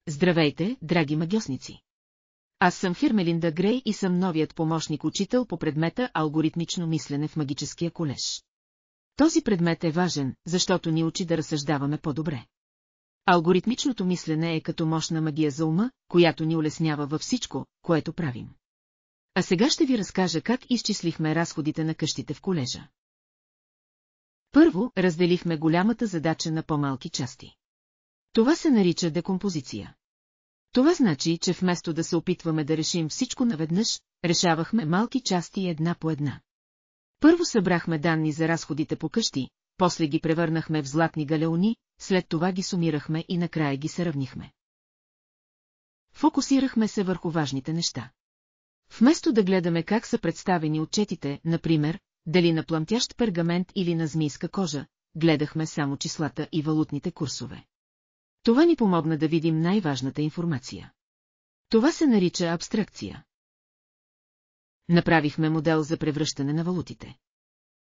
Здравейте, драги магьосници! Аз съм Хермелинда Грей и съм новият помощник-учител по предмета алгоритмично мислене в магическия колеж. Този предмет е важен, защото ни учи да разсъждаваме по-добре. Алгоритмичното мислене е като мощна магия за ума, която ни улеснява във всичко, което правим. А сега ще ви разкажа как изчислихме разходите на къщите в колежа. Първо, разделихме голямата задача на по-малки части. Това се нарича декомпозиция. Това значи, че вместо да се опитваме да решим всичко наведнъж, решавахме малки части една по една. Първо събрахме данни за разходите по къщи, после ги превърнахме в златни галеони, след това ги сумирахме и накрая ги сравнихме. Фокусирахме се върху важните неща. Вместо да гледаме как са представени отчетите, например, дали на пламтящ пергамент или на змийска кожа, гледахме само числата и валутните курсове. Това ни помогна да видим най-важната информация. Това се нарича абстракция. Направихме модел за превръщане на валутите.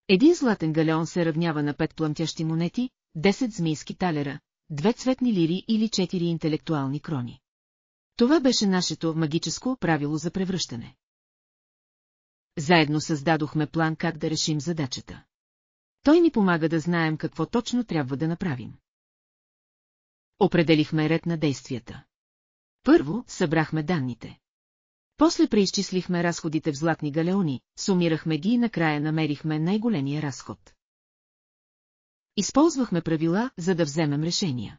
Един златен галеон се равнява на 5 пламтящи монети, 10 змийски талера, 2 цветни лири или 4 интелектуални крони. Това беше нашето магическо правило за превръщане. Заедно създадохме план как да решим задачата. Той ни помага да знаем какво точно трябва да направим. Определихме ред на действията. Първо, събрахме данните. После преизчислихме разходите в златни галеони, сумирахме ги и накрая намерихме най-големия разход. Използвахме правила, за да вземем решения.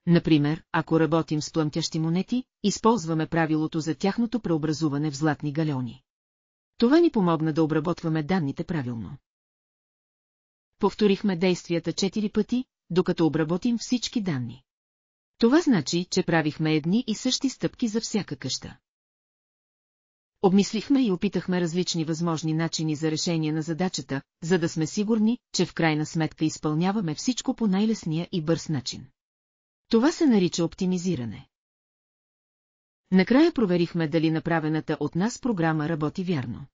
Например, ако работим с пламтящи монети, използваме правилото за тяхното преобразуване в златни галеони. Това ни помогна да обработваме данните правилно. Повторихме действията 4 пъти, докато обработим всички данни. Това значи, че правихме едни и същи стъпки за всяка къща. Обмислихме и опитахме различни възможни начини за решение на задачата, за да сме сигурни, че в крайна сметка изпълняваме всичко по най-лесния и бърз начин. Това се нарича оптимизиране. Накрая проверихме дали направената от нас програма работи вярно.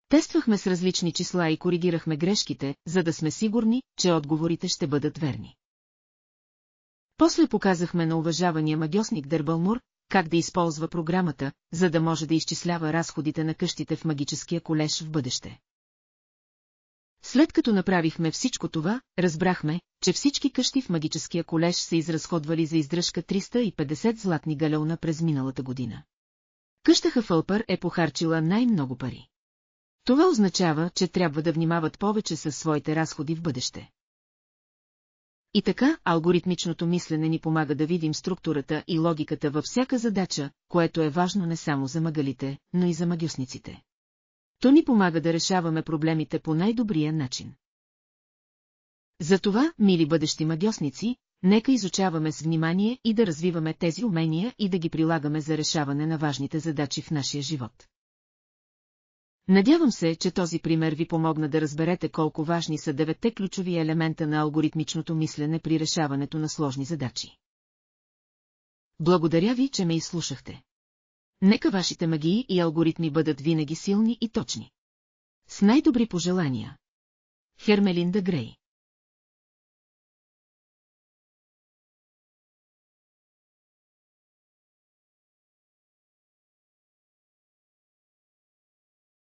Тествахме с различни числа и коригирахме грешките, за да сме сигурни, че отговорите ще бъдат верни. После показахме на уважавания магьосник Дърбълмур как да използва програмата, за да може да изчислява разходите на къщите в магическия колеж в бъдеще. След като направихме всичко това, разбрахме, че всички къщи в магическия колеж са изразходвали за издръжка 350 златни галеона през миналата година. Къща Хафълпър е похарчила най-много пари. Това означава, че трябва да внимават повече със своите разходи в бъдеще. И така, алгоритмичното мислене ни помага да видим структурата и логиката във всяка задача, което е важно не само за магалите, но и за магьосниците. То ни помага да решаваме проблемите по най-добрия начин. Затова, мили бъдещи магьосници, нека изучаваме с внимание и да развиваме тези умения и да ги прилагаме за решаване на важните задачи в нашия живот. Надявам се, че този пример ви помогна да разберете колко важни са 9 ключови елемента на алгоритмичното мислене при решаването на сложни задачи. Благодаря ви, че ме изслушахте. Нека вашите магии и алгоритми бъдат винаги силни и точни. С най-добри пожелания. Хермелинда Грей.